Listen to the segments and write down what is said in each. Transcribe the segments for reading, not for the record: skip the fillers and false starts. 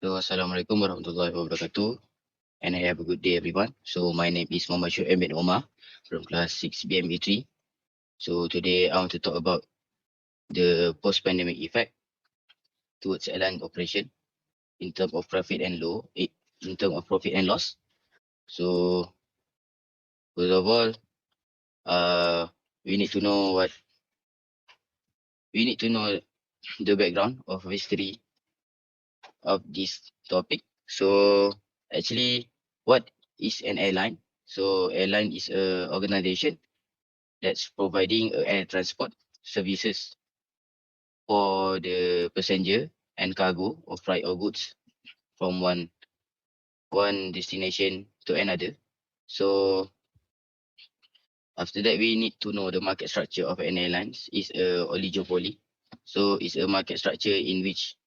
So, Assalamualaikum warahmatullahi wabarakatuh, and I have a good day, everyone. So, my name is Muhammad Shuaib Omar from class 6 BME3. So, today I want to talk about the post-pandemic effect towards airline operation in terms of in terms of profit and loss. So, first of all, uh, we need to know the background of history of this topic. So, actually, what is an airline? So, airline is a organization that's providing air transport services for the passenger and cargo of freight or goods from one destination to another. So after that, we need to know the market structure of an airlines is a oligopoly. So it's a market structure in which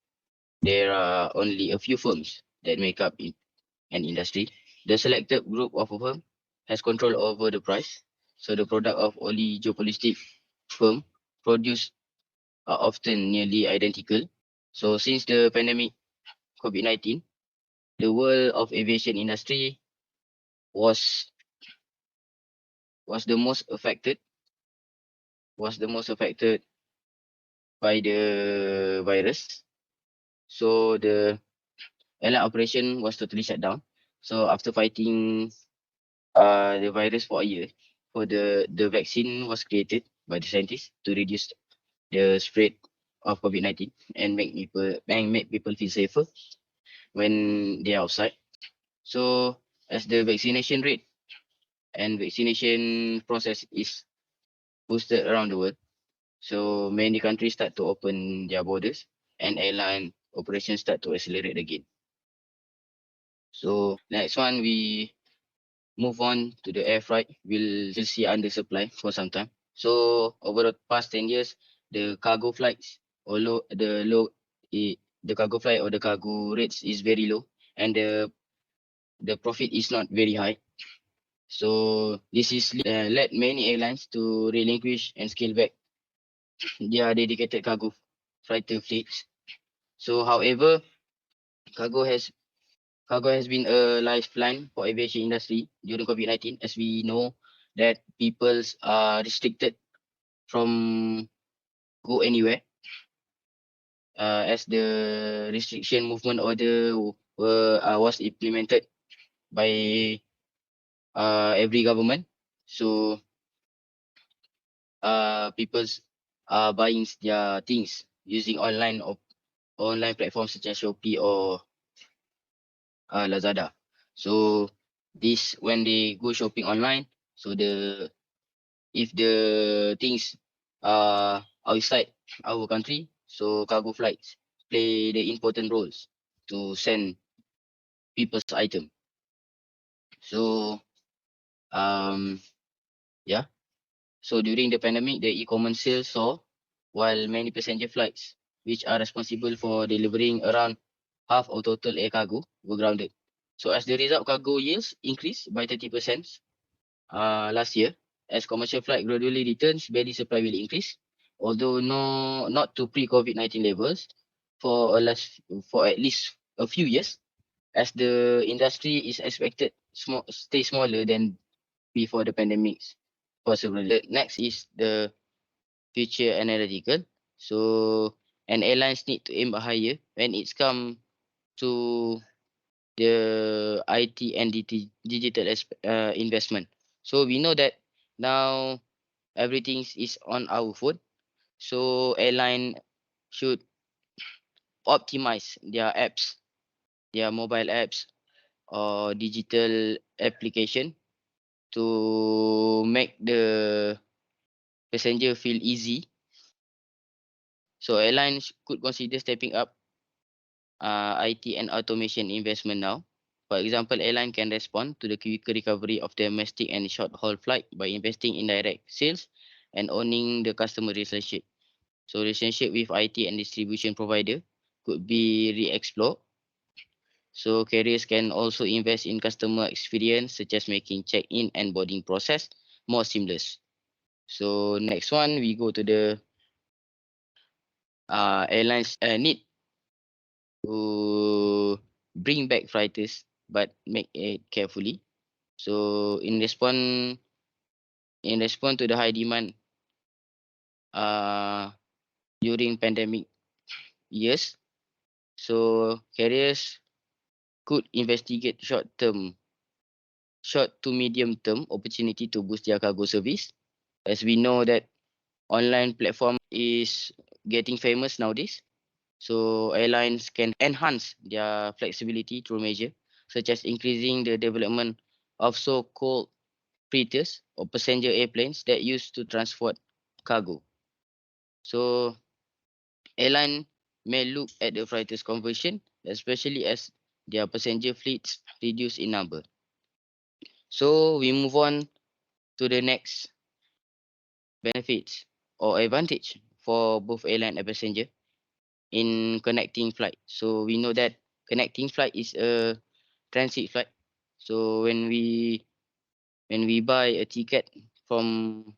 there are only a few firms that make up an industry. The selected group of a firm has control over the price. So the product of oligopolistic firm produce are often nearly identical. So since the pandemic COVID-19, the world of aviation industry was was the most affected was the most affected by the virus. So the airline operation was totally shut down. So after fighting the virus for a year, the vaccine was created by the scientists to reduce the spread of COVID-19 and make people feel safer when they are outside. So as the vaccination rate and vaccination process is boosted around the world, so many countries start to open their borders and airline operations start to accelerate again. So next one, we move on to the air freight. We'll still see under supply for some time. So over the past 10 years, the cargo flights, although the cargo flight or the cargo rates is very low, and the profit is not very high. So this is led many airlines to relinquish and scale back their dedicated cargo freighter fleets. So however, cargo has cargo has been a lifeline for aviation industry during COVID-19, as we know that peoples are restricted from go anywhere, as the restriction movement order was implemented by every government. So people's are buying their things using online platforms such as Shopee or Lazada. So this when they go shopping online, so if the things are outside our country, so cargo flights play the important roles to send people's item. So um yeah. So during the pandemic, the e-commerce sales saw, while many passenger flights, which are responsible for delivering around half of total air cargo, were grounded. So as the result, cargo yields increased by 30% last year. As commercial flight gradually returns, belly supply will increase, although not to pre-COVID-19 levels for at least a few years, as the industry is expected stay smaller than before the pandemic. Possibly. Next is the future analytical. So, and airlines need to aim higher when it's come to the IT and digital investment. So we know that now everything is on our phone. So airline should optimize their apps, their mobile apps or digital application to make the passenger feel easy. So airlines could consider stepping up IT and automation investment now. For example, airline can respond to the quick recovery of domestic and short-haul flight by investing in direct sales and owning the customer relationship. So relationship with IT and distribution provider could be re-explored. So carriers can also invest in customer experience, such as making check-in and boarding process more seamless. So next one, we go to the airlines need to bring back fighters, but make it carefully. So in response to the high demand uh, during pandemic years, so carriers could investigate short to medium term opportunity to boost their cargo service. As we know that online platform is getting famous nowadays. So airlines can enhance their flexibility through measures such as increasing the development of so-called freighters or passenger airplanes that used to transport cargo. So airline may look at the freighters conversion, especially as their passenger fleets reduce in number. So we move on to the next benefits or advantage for both airline and passenger in connecting flight. So we know that connecting flight is a transit flight. So when we buy a ticket from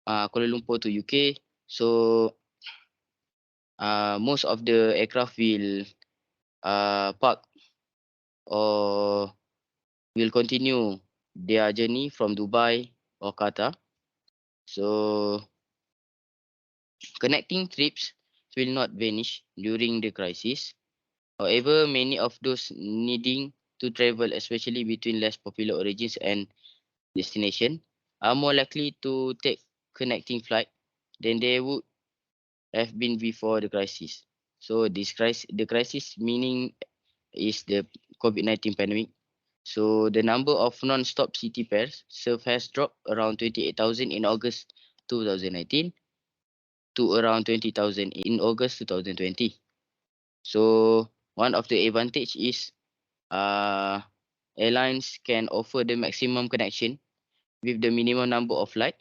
Kuala Lumpur to UK, so most of the aircraft will park or will continue their journey from Dubai or Qatar. So connecting trips will not vanish during the crisis. However, many of those needing to travel, especially between less popular origins and destination, are more likely to take connecting flight than they would have been before the crisis. So the crisis meaning is the COVID-19 pandemic. So the number of non-stop city pairs served has dropped around 28,000 in August 2019 to around 20,000 in August 2020. So one of the advantage is uh, airlines can offer the maximum connection with the minimum number of flight.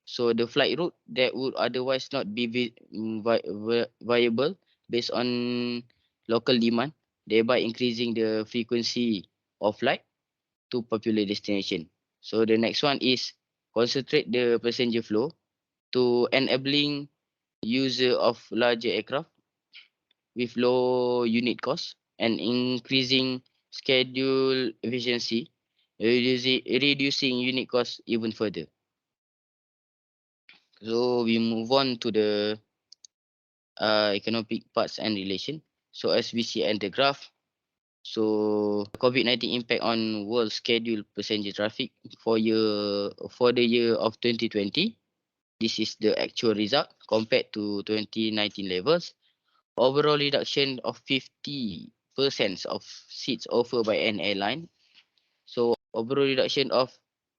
So the flight route that would otherwise not be viable based on local demand, thereby increasing the frequency of flight to popular destination. So the next one is concentrate the passenger flow to enabling user of larger aircraft with low unit cost and increasing schedule efficiency, reducing unit cost even further. So we move on to the economic parts and relation. So as we see in the graph, so COVID-19 impact on world scheduled passenger traffic for the year of 2020. This is the actual result compared to 2019 levels. Overall reduction of 50% of seats offered by an airline. So overall reduction of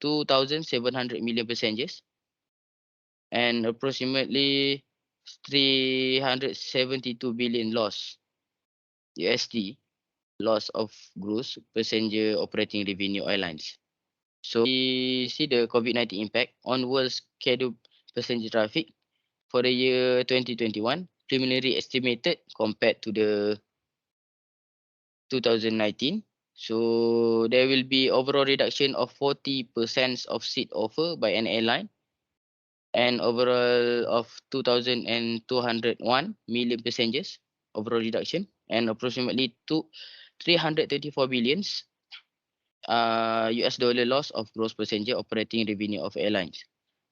2,700 million passengers and approximately 372 billion USD loss of gross passenger operating revenue airlines. So we see the COVID-19 impact on world scheduled passenger traffic for the year 2021, preliminary estimated compared to the 2019. So there will be overall reduction of 40% of seat offer by an airline and overall of 2,201 million passengers overall reduction and approximately 334 billions US dollar loss of gross passenger operating revenue of airlines.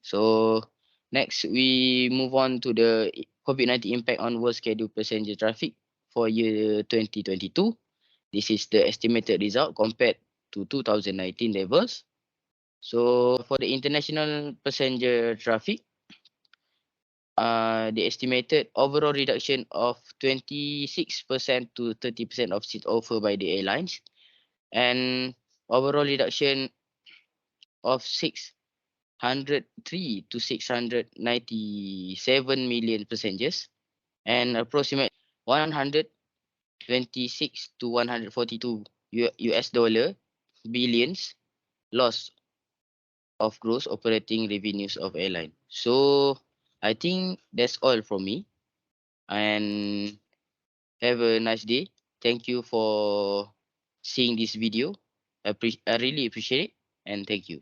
So next we move on to the COVID-19 impact on world scheduled passenger traffic for year 2022. This is the estimated result compared to 2019 levels. So for the international passenger traffic, the estimated overall reduction of 26% to 30% of seats offered by the airlines and overall reduction of 603 to 697 million passengers and approximately 126 to 142 US dollar billions loss of gross operating revenues of airline. So I think that's all from me and have a nice day. Thank you for seeing this video. I really appreciate it and thank you.